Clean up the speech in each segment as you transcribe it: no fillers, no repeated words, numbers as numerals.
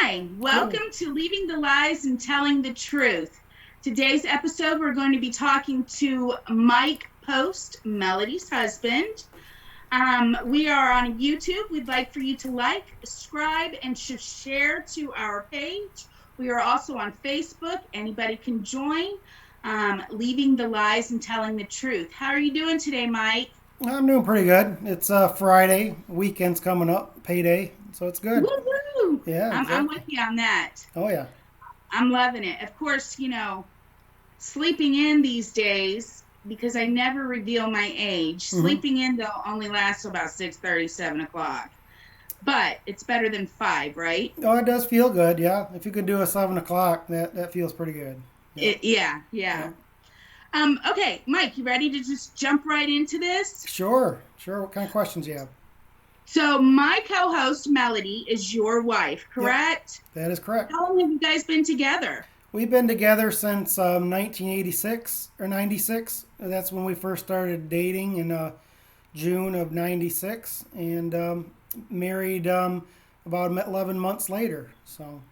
Hi, Hey. welcome to Leaving the Lies and Telling the Truth. Today's episode, we're going to be talking to Mike Post, Melody's husband. We are on YouTube. We'd like for you to like, subscribe, and share to our page. We are also on Facebook. Anybody can join. Leaving the Lies and Telling the Truth. How are you doing today, Mike? I'm doing pretty good. It's Friday, weekend's coming up, payday, so it's good. Woo-hoo! Yeah, I'm exactly. with you on that. Oh yeah. I'm loving it. Of course, sleeping in these days, because I never reveal my age, hmm sleeping in they'll only last till about 6:30, 7 o'clock. But it's better than five, right? Oh, it does feel good. Yeah, if you could do a 7 o'clock, that feels pretty good. Yeah. Yeah, Yeah. yeah. Okay, Mike, you ready to just jump right into this? Sure. Sure. What kind of questions you have? So my co-host Melody is your wife, Yep, correct? that is correct. How long have you guys been together? We've been together since 1986 or 96. That's when we first started dating in June of 96, and married about 11 months later. So.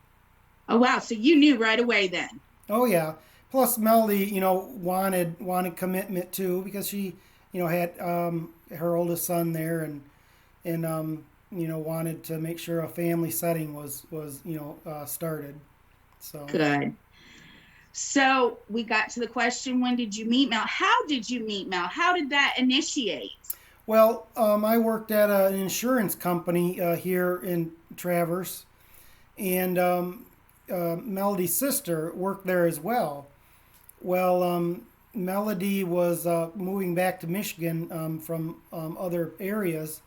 Oh wow, so you knew right away then. Oh yeah. Plus Melody, wanted commitment too because she, had her oldest son there and wanted to make sure a family setting was started. So Good. So we got to the question, when did you meet Mel? How did you meet Mel? How did that initiate? well, I worked at an insurance company here in Traverse, and Melody's sister worked there as well. Well, Melody was moving back to Michigan from other areas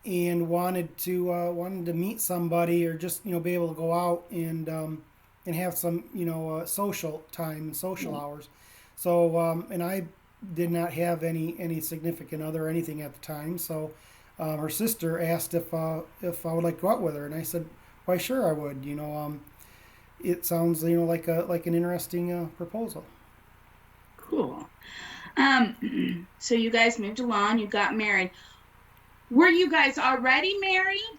and wanted to meet somebody or just be able to go out and have some social time, social hours. So and I did not have any significant other or anything at the time. So her sister asked if I would like to go out with her, and I said, why sure I would. It sounds like an interesting proposal. Cool. So you guys moved along, you got married. Were you guys already married,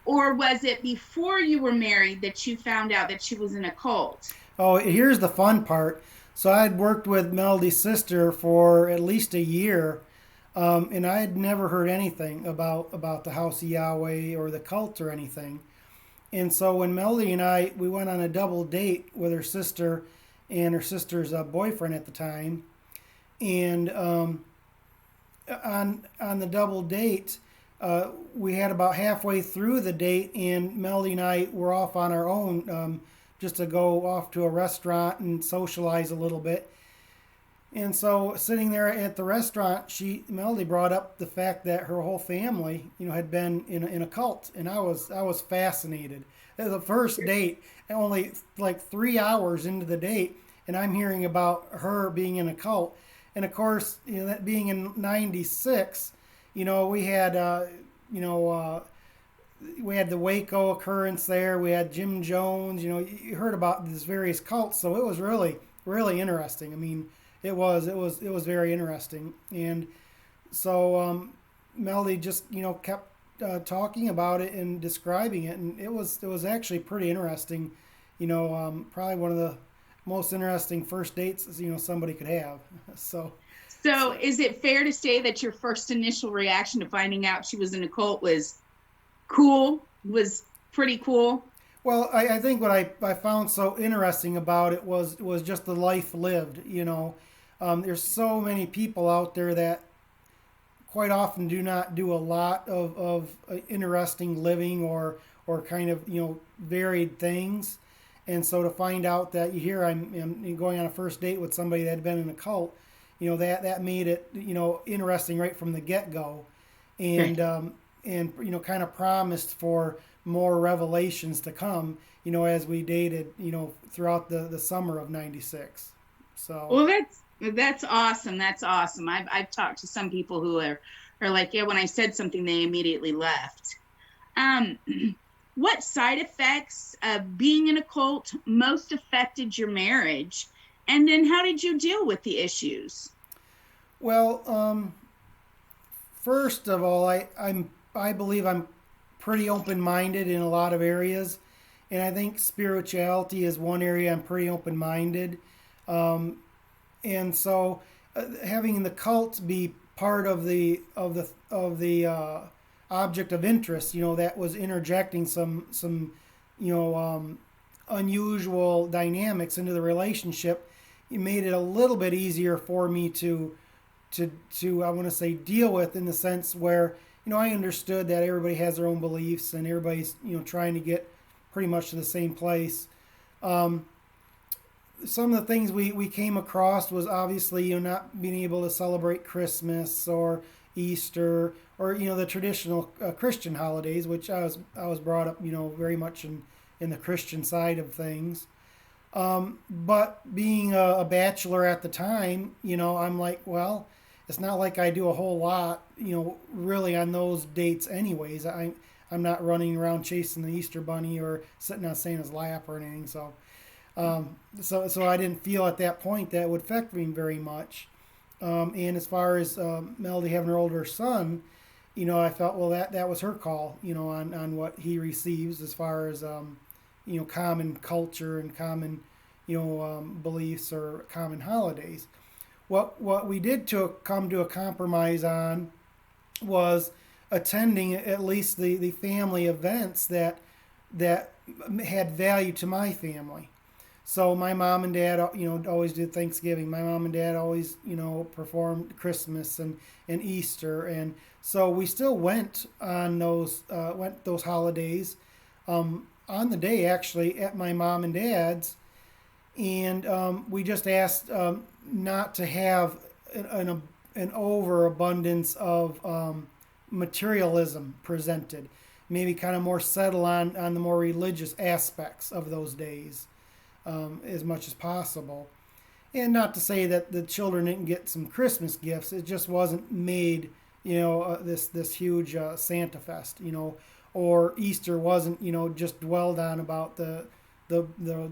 or was it before you were married that you found out that she was in a cult? Oh, here's the fun part. So I'd worked with Melody's sister for at least a year, and I had never heard anything about the House of Yahweh or the cult or anything. And so when Melody and we went on a double date with her sister and her sister's boyfriend at the time, and on the double date, we had about halfway through the date, and Melody and I were off on our own, just to go off to a restaurant and socialize a little bit. And so, sitting there at the restaurant, Melody brought up the fact that her whole family, had been in a cult, and I was fascinated. The first date, only like 3 hours into the date, and I'm hearing about her being in a cult. And of course, that being in '96, we had we had the Waco occurrence there. We had Jim Jones. You heard about these various cults, so it was really, really interesting. I mean, it was very interesting. And so Melody just kept talking about it and describing it, and it was actually pretty interesting. Probably one of the most interesting first dates somebody could have. So. So So is it fair to say that your first initial reaction to finding out she was in a cult was cool, was pretty cool? Well, I think what I found so interesting about it was just the life lived. There's so many people out there that quite often do not do a lot of interesting living or kind of varied things. And so to find out that I'm going on a first date with somebody that had been in a cult, that made it interesting right from the get go, and Right. kind of promised for more revelations to come. As we dated, throughout the summer of '96. So. Well, that's awesome. That's awesome. I've talked to some people who are like, yeah, when I said something, they immediately left. Um, what side effects of being in a cult most affected your marriage? And then how did you deal with the issues? Well, first of all, I believe I'm pretty open minded in a lot of areas, and I think spirituality is one area I'm pretty open minded. Um, and so having the cult be part of the object of interest, that was interjecting some you know unusual dynamics into the relationship. It made it a little bit easier for me to I want to say deal with, in the sense where I understood that everybody has their own beliefs and everybody's trying to get pretty much to the same place. Um, some of the things we came across was obviously not being able to celebrate Christmas or Easter or the traditional Christian holidays, which I was brought up very much in the Christian side of things. But being a bachelor at the time, I'm like, well, it's not like I do a whole lot, really on those dates anyways. I'm not running around chasing the Easter bunny or sitting on Santa's lap or anything. So I didn't feel at that point that would affect me very much. And as far as Melody having her older son, I felt, well, that was her call, on what he receives as far as common culture and common beliefs or common holidays. What we did to come to a compromise on was attending at least the family events that had value to my family. So my mom and dad, always did Thanksgiving. My mom and dad always, performed Christmas and Easter, and so we still went on those holidays. On the day actually at my mom and dad's, and we just asked not to have an overabundance of materialism presented. Maybe kind of more settle on the more religious aspects of those days as much as possible. And not to say that the children didn't get some Christmas gifts. It just wasn't made, this huge Santa fest, or Easter wasn't, just dwelled on about the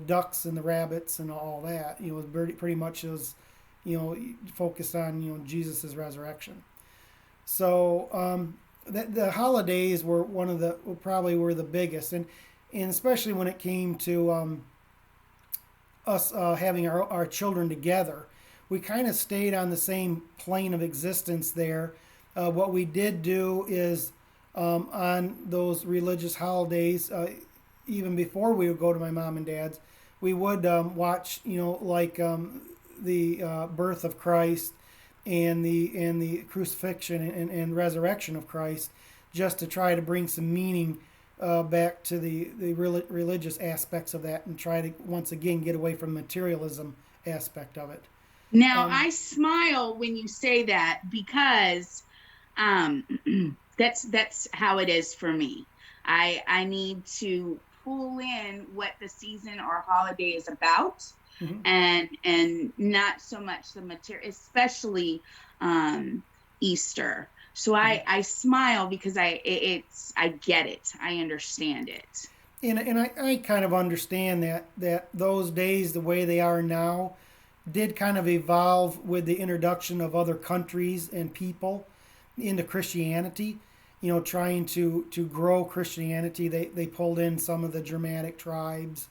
ducks and the rabbits and all that. It was pretty much was, focused on Jesus's resurrection. So the holidays were probably were the biggest, and especially when it came to us having our children together, we kind of stayed on the same plane of existence there. What we did do is on those religious holidays, even before we would go to my mom and dad's, we would watch, like the birth of Christ and the crucifixion and resurrection of Christ, just to try to bring some meaning back to the religious aspects of that, and try to once again get away from the materialism aspect of it. Now, Um, I smile when you say that because um, that's how it is for me. I need to pull in what the season or holiday is about, mhm. and not so much the material, especially Easter. So I smile because I get it. I understand it. And I kind of understand that those days, the way they are now, did kind of evolve with the introduction of other countries and people into Christianity. Trying to grow Christianity, they pulled in some of the Germanic tribes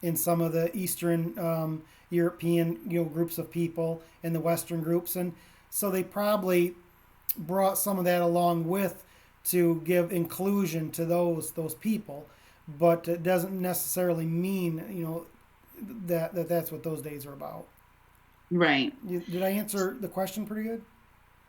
and some of the Eastern European groups of people and the Western groups, and so they probably brought some of that along with to give inclusion to those people, but it doesn't necessarily mean that's what those days are about. Right. Did I answer the question pretty good?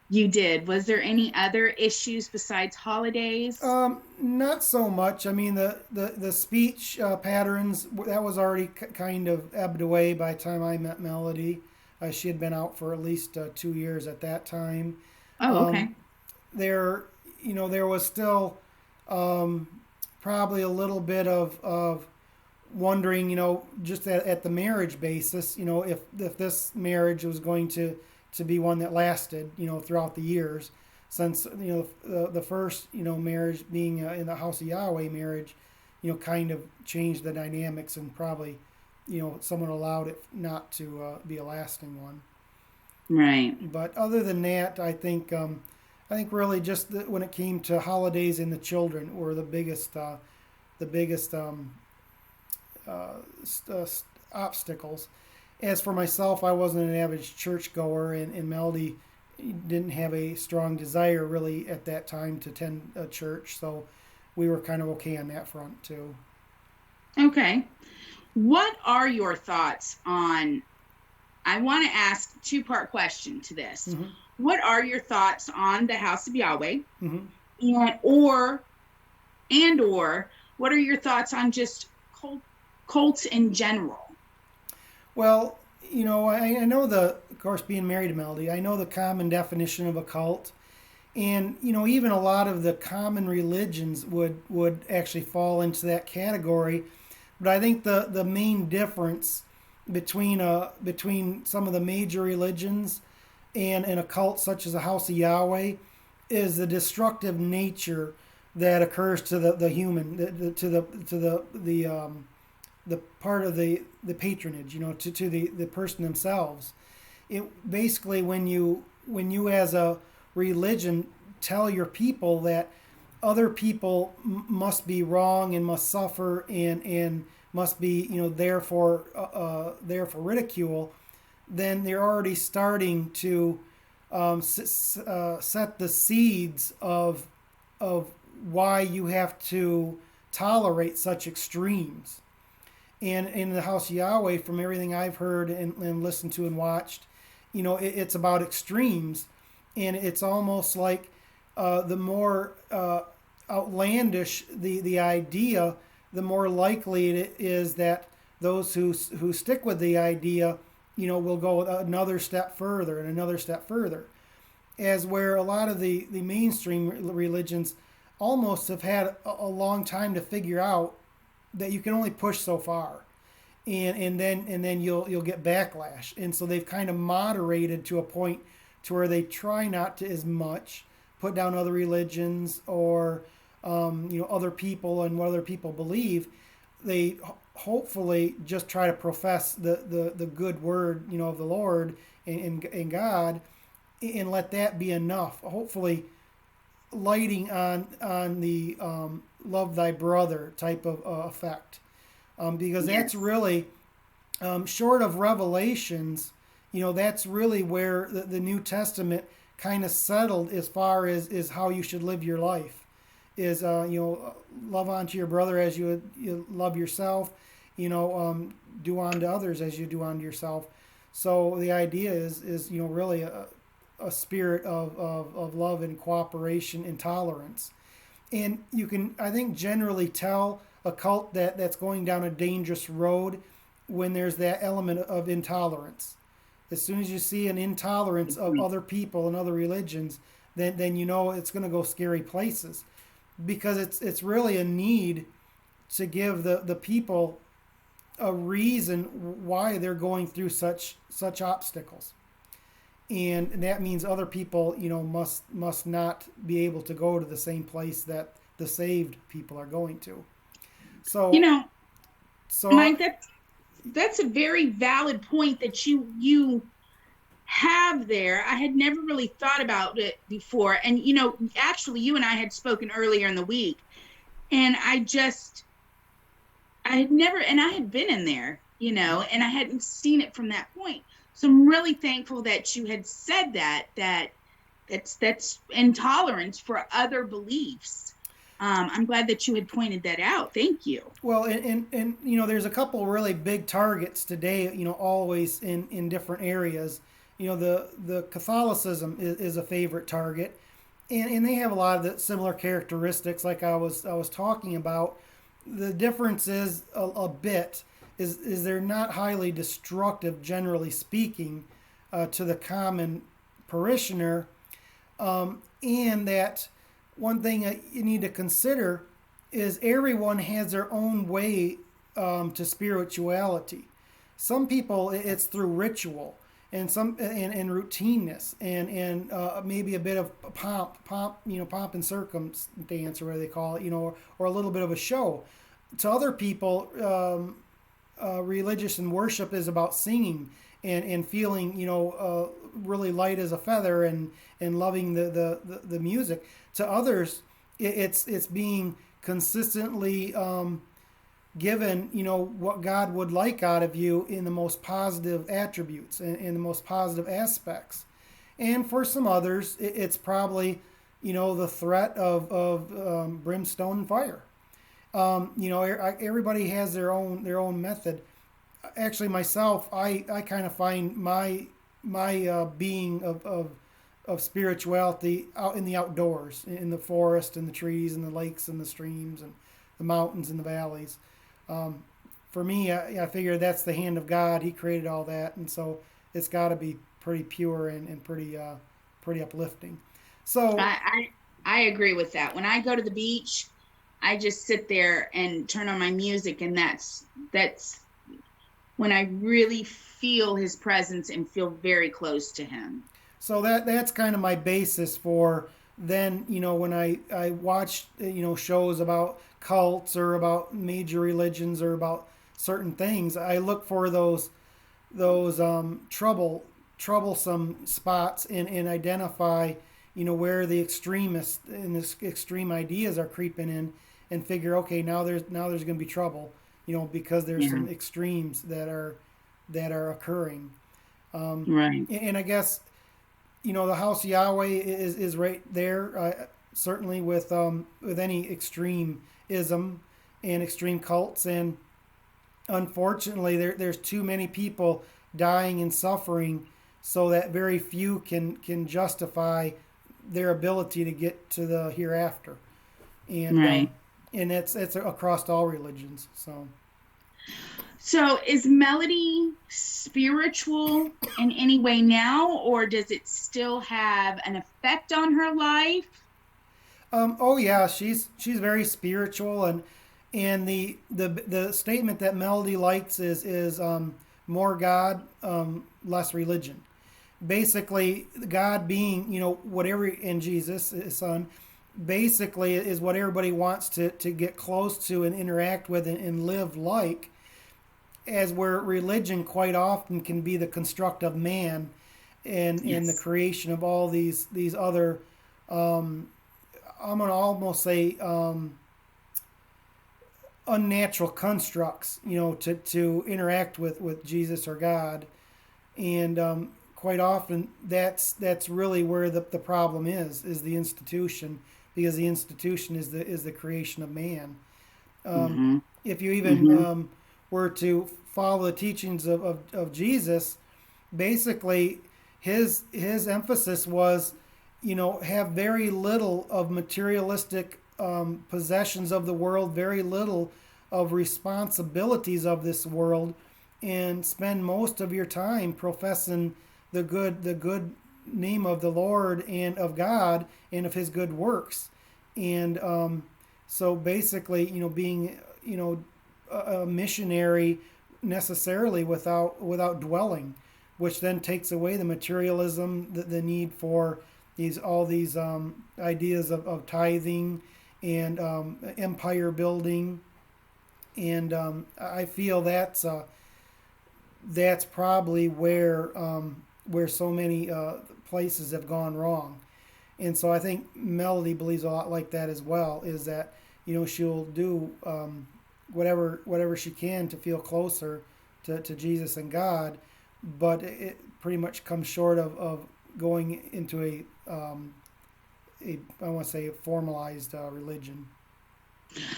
You did. Was there any other issues besides holidays? Not so much. I mean, the speech patterns, that was already kind of ebbed away by the time I met Melody. She had been out for at least 2 years at that time. Oh, Um, okay. there was still um, probably a little bit of wondering, just at the marriage basis, if this marriage was going to be one that lasted, throughout the years, since the first marriage being in the house of Yahweh marriage, kind of changed the dynamics and probably someone allowed it not to be a lasting one. Right. But other than that, I think really just when it came to holidays and the children were the biggest obstacles. As for myself, I wasn't an average churchgoer, and Melody didn't have a strong desire really at that time to attend a church, so we were kind of okay on that front too. Okay. What are your thoughts on? I want to ask a two-part question to this. Hmm. What are your thoughts on the House of Yahweh, Hmm. and or what are your thoughts on just cults in general? Well, I know of course, being married to Melody, I know the common definition of a cult. And even a lot of the common religions would actually fall into that category. But I think the main difference between some of the major religions and a cult such as the House of Yahweh is the destructive nature that occurs to the human, the part of the patronage, to the person themselves. It basically, when you as a religion tell your people that other people must be wrong and must suffer and must be there for ridicule, then they're already starting to set the seeds of why you have to tolerate such extremes. And in the House of Yahweh, from everything I've heard and listened to and watched, it's about extremes, and it's almost like the more outlandish the idea, the more likely it is that those who stick with the idea, will go another step further and another step further. As where a lot of the mainstream religions almost have had a long time to figure out that you can only push so far, and then you'll get backlash, and so they've kind of moderated to a point to where they try not to as much put down other religions or other people and what other people believe. They hopefully just try to profess the good word of the Lord and God, and let that be enough. Hopefully, lighting on the love thy brother type of effect, because that's Yes. really short of Revelations. That's really where the New Testament kind of settled as far as is how you should live your life. Is love unto your brother as you love yourself. Do unto others as you do unto yourself. So the idea is really a spirit of love and cooperation and tolerance. And you can, I think, generally tell a cult that's going down a dangerous road when there's that element of intolerance. As soon as you see an intolerance of other people and other religions, then it's going to go scary places, because it's really a need to give the people a reason why they're going through such obstacles. And that means other people must not be able to go to the same place that the saved people are going to. You So know, so Mike, that's a very valid point that you have there. I had never really thought about it before. And actually you and I had spoken earlier in the week, and I had never, and I had been in there, and I hadn't seen it from that point. So I'm really thankful that you had said that's intolerance for other beliefs. I'm glad that you had pointed that out. Thank you. well, and there's a couple really big targets today. Always in different areas. The Catholicism is a favorite target, and they have a lot of the similar characteristics like I was talking about. The difference is a bit is they're not highly destructive, generally speaking, to the common parishioner, and that one thing that you need to consider is everyone has their own way to spirituality. Some people it's through ritual and some and routineness and maybe a bit of pomp and circumstance, or what they call it, or a little bit of a show. To other people, religious and worship is about singing and feeling really light as a feather and loving the music. To others, it's being consistently given, what God would like out of you in the most positive attributes and in the most positive aspects. And for some others, it's probably, the threat of brimstone and fire. Everybody has their own method. Actually, myself, I kind of find my being of spirituality out in the outdoors, in the forest and the trees and the lakes and the streams and the mountains and the valleys. Um, for me, I figure that's the hand of God. He created all that, and so it's got to be pretty pure and pretty uplifting. So I agree with that. When I go to the beach, I just sit there and turn on my music, and that's when I really feel his presence and feel very close to him. that's kind of my basis for then, when I watch, shows about cults or about major religions or about certain things. I look for those troublesome spots and identify, where the extremists and the extreme ideas are creeping in, and figure, okay, now there's going to be trouble, because there's Yeah, some extremes that are occurring. right. And I guess, the house of Yahweh is right there, certainly with any extremism and extreme cults. And unfortunately, there's too many people dying and suffering, so that very few can justify their ability to get to the hereafter. And Right. it's across all religions. So So is Melody spiritual in any way now, or does it still have an effect on her life? oh yeah, she's very spiritual, and the statement that Melody likes is more God, less religion. Basically, God being, whatever, in Jesus, his son, basically is what everybody wants to get close to and interact with and live like, as where religion quite often can be the construct of man and the Yes. creation of all these other, I'm going to almost say, unnatural constructs, to interact with Jesus or God. And quite often that's really where the problem is the institution, because the institution is the creation of man. Um, Mm-hmm. if you even Mm-hmm. were to follow the teachings of Jesus, basically his emphasis was, have very little of materialistic possessions of the world, very little of responsibilities of this world, and spend most of your time professing the good name of the Lord and of God and of His good works. And so basically, being, a missionary necessarily without dwelling, which then takes away the materialism, the need for all these ideas of tithing and empire building. And I feel that's probably where so many places have gone wrong. And so I think Melody believes a lot like that as well. Is that, she'll do whatever she can to feel closer to Jesus and God, but it pretty much comes short of going into a I want to say a formalized religion.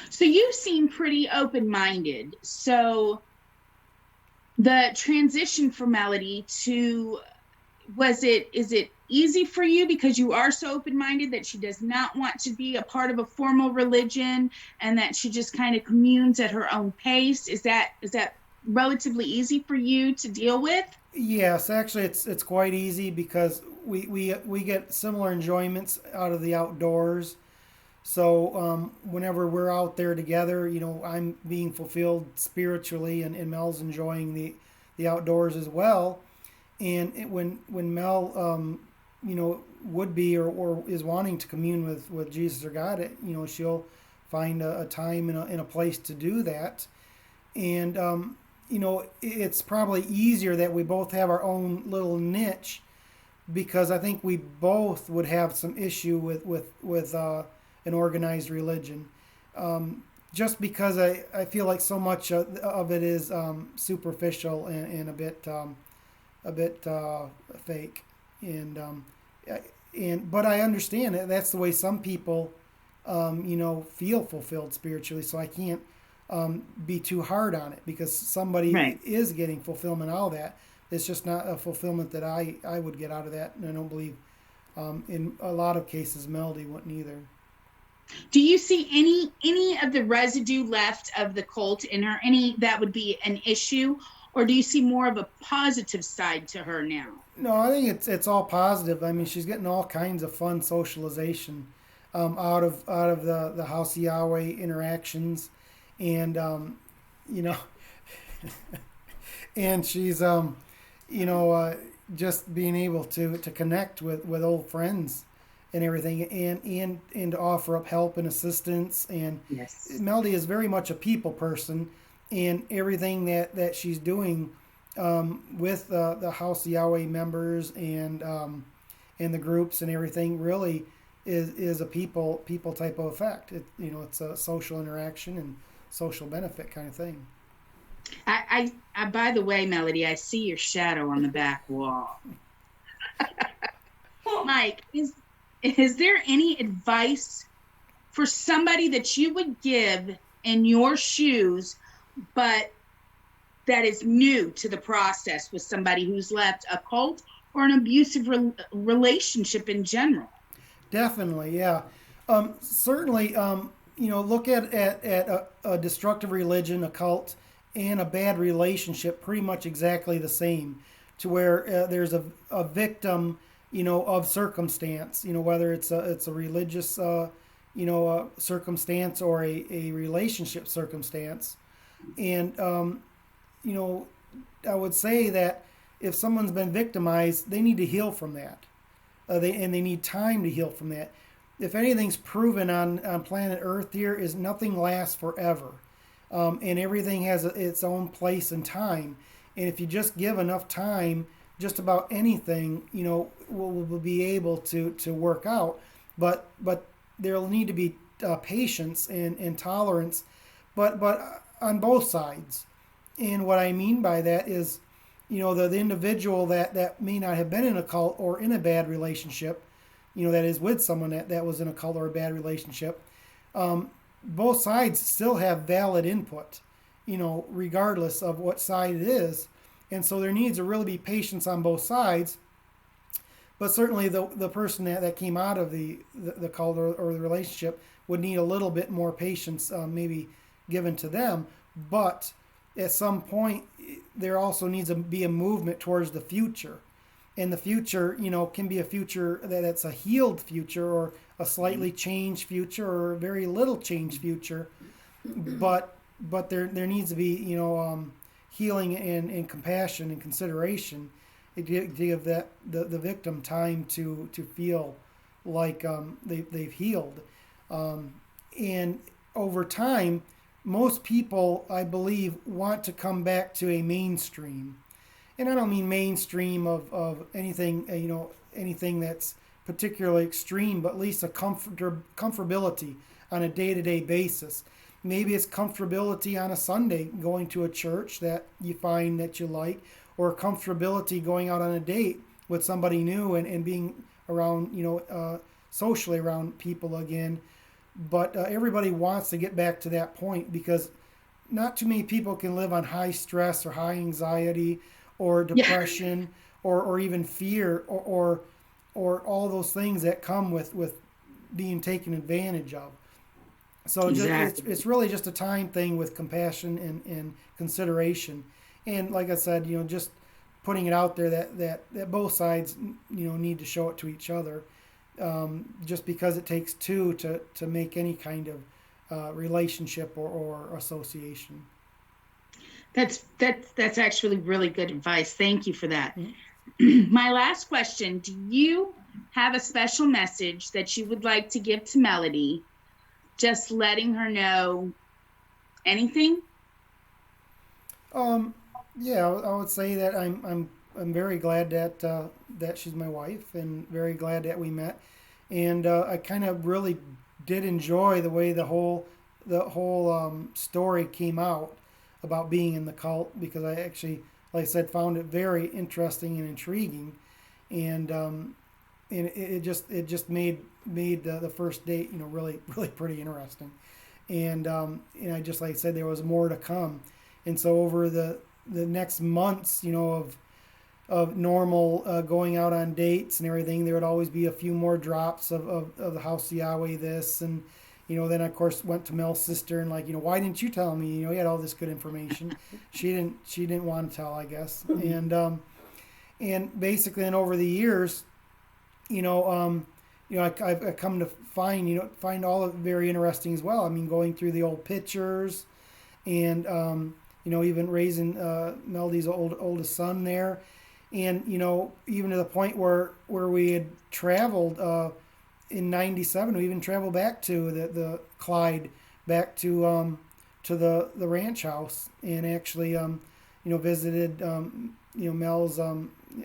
So you seem pretty open-minded. So the transition for Melody to is it easy for you because you are so open-minded that she does not want to be a part of a formal religion and that she just kind of communes at her own pace? Is that relatively easy for you to deal with? Yes, actually, it's quite easy because we get similar enjoyments out of the outdoors. So whenever we're out there together, I'm being fulfilled spiritually, and Mel's enjoying the outdoors as well. And when Mel, would be or is wanting to commune with Jesus or God, she'll find a time and a place to do that. And it's probably easier that we both have our own little niche, because I think we both would have some issue with an organized religion. just because I feel like so much of it is superficial and a bit fake, and but I understand that that's the way some people feel fulfilled spiritually. So I can't be too hard on it because somebody Right. is getting fulfillment out of that. It's just not a fulfillment that I would get out of that, and I don't believe in a lot of cases Melody wouldn't either. Do you see any of the residue left of the cult in her? Any that would be an issue, or do you see more of a positive side to her now? No, I think it's all positive. I mean, she's getting all kinds of fun socialization out of the House of Yahweh interactions, and you know, and she's you know, just being able to connect with old friends and everything, and to offer up help and assistance. And Yes. Melody is very much a people person, and everything that she's doing with the House of Yahweh members and the groups and everything really is a people type of effect. It's a social interaction and social benefit kind of thing. By the way, Melody, I see your shadow on the back wall. Mike, is there any advice for somebody that you would give in your shoes, but that is new to the process with somebody who's left a cult or an abusive relationship in general? Definitely, yeah. Certainly, look at a destructive religion, a cult, and a bad relationship pretty much exactly the same, to where there's a victim, of circumstance, whether it's a religious, circumstance or a relationship circumstance. And, you know, I would say that if someone's been victimized, they need to heal from that. They need time to heal from that. If anything's proven on planet Earth here is nothing lasts forever, and everything has its own place and time. And if you just give enough time, just about anything will be able to work out. But there'll need to be patience and tolerance, but on both sides. And what I mean by that is, the individual that may not have been in a cult or in a bad relationship, that is with someone that was in a cult or a bad relationship, both sides still have valid input, regardless of what side it is. And so there needs to really be patience on both sides. But certainly the person that came out of the cult or the relationship would need a little bit more patience, maybe given to them. But at some point, there also needs to be a movement towards the future. And the future, can be a future that's a healed future or a slightly changed future or a very little changed future. But there needs to be, healing and compassion and consideration to give the victim time to feel like they've healed. And over time, most people, I believe, want to come back to a mainstream. And I don't mean mainstream of anything, anything that's particularly extreme, but at least a comfortability on a day-to-day basis. Maybe it's comfortability on a Sunday going to a church that you find that you like, or comfortability going out on a date with somebody new and being around, socially around people again. But everybody wants to get back to that point because not too many people can live on high stress or high anxiety or Yeah, depression or even fear or all those things that come with being taken advantage of. So exactly. it's really just a time thing with compassion and consideration. And like I said, just putting it out there that both sides, need to show it to each other. Just because it takes two to make any kind of relationship or association. That's actually really good advice. Thank you for that. Mm. My last question, do you have a special message that you would like to give to Melody, just letting her know anything? Um, yeah, I would say that I'm very glad that she's my wife and very glad that we met, and I kind of really did enjoy the way the whole story came out about being in the cult, because I actually, like I said, found it very interesting and intriguing, and it just made the first date, really really pretty interesting, and I just, like I said, there was more to come, and so over the next months, of normal going out on dates and everything, there would always be a few more drops of the House of Yahweh this, and then of course went to Mel's sister and, like, why didn't you tell me? You had all this good information. She didn't want to tell, I guess, and basically, and over the years, I've come to find all of it very interesting as well. I mean, going through the old pictures, and even raising Melody's oldest son there, and even to the point where we had traveled in '97. We even traveled back to the Clyde, back to the ranch house, and actually visited Mel's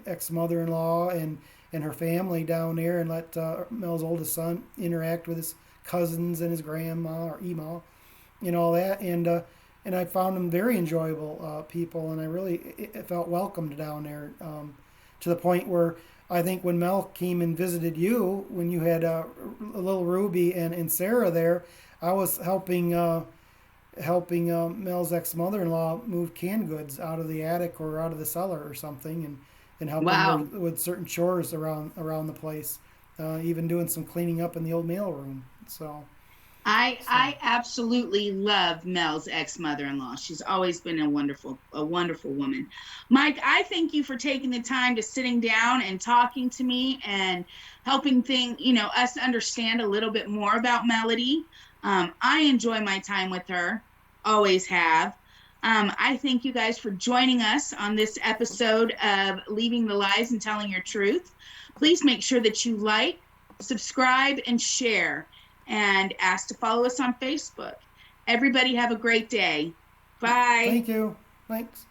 ex mother-in-law and her family down there, and let Mel's oldest son interact with his cousins and his grandma or Ema and all that, and I found them very enjoyable people, and I really felt welcomed down there, to the point where I think when Mel came and visited you, when you had little Ruby and Sarah there, I was helping Mel's ex mother-in-law move canned goods out of the attic or out of the cellar or something, and helping Wow. with certain chores around the place, even doing some cleaning up in the old mail room. So. I absolutely love Mel's ex-mother-in-law. She's always been a wonderful woman. Mike, I thank you for taking the time to sitting down and talking to me and helping us understand a little bit more about Melody. I enjoy my time with her, always have. I thank you guys for joining us on this episode of Leaving the Lies and Telling Your Truth. Please make sure that you like, subscribe, and share, and ask to follow us on Facebook. Everybody have a great day. Bye. Thank you. Thanks.